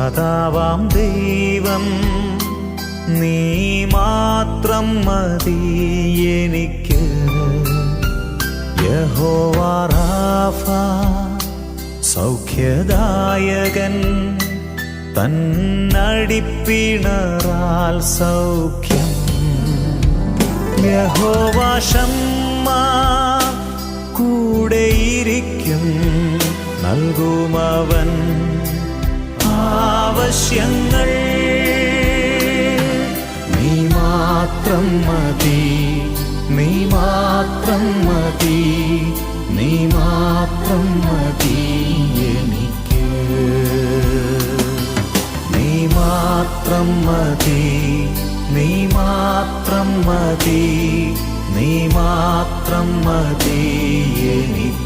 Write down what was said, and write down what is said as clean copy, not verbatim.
ദാതാവാം ദൈവം നീ മാത്രം മതി എനിക്ക്. യഹോവ റാഫ സൗഖ്യദായകൻ തന്നടിപ്പിണറാൽ സൗഖ്യം. യഹോവ ശമ്മ കൂടെയിരിക്കും നൽകുമവൻ ആവശ്യങ്ങൾ. നീ മാത്രം മതി, നീ മാത്രം മതി, നീ മാത്രം മതി എനിക്ക്. നീ മാത്രം മതി, നീ മാത്രം മതി, നീ മാത്രം മതി എനിക്ക്.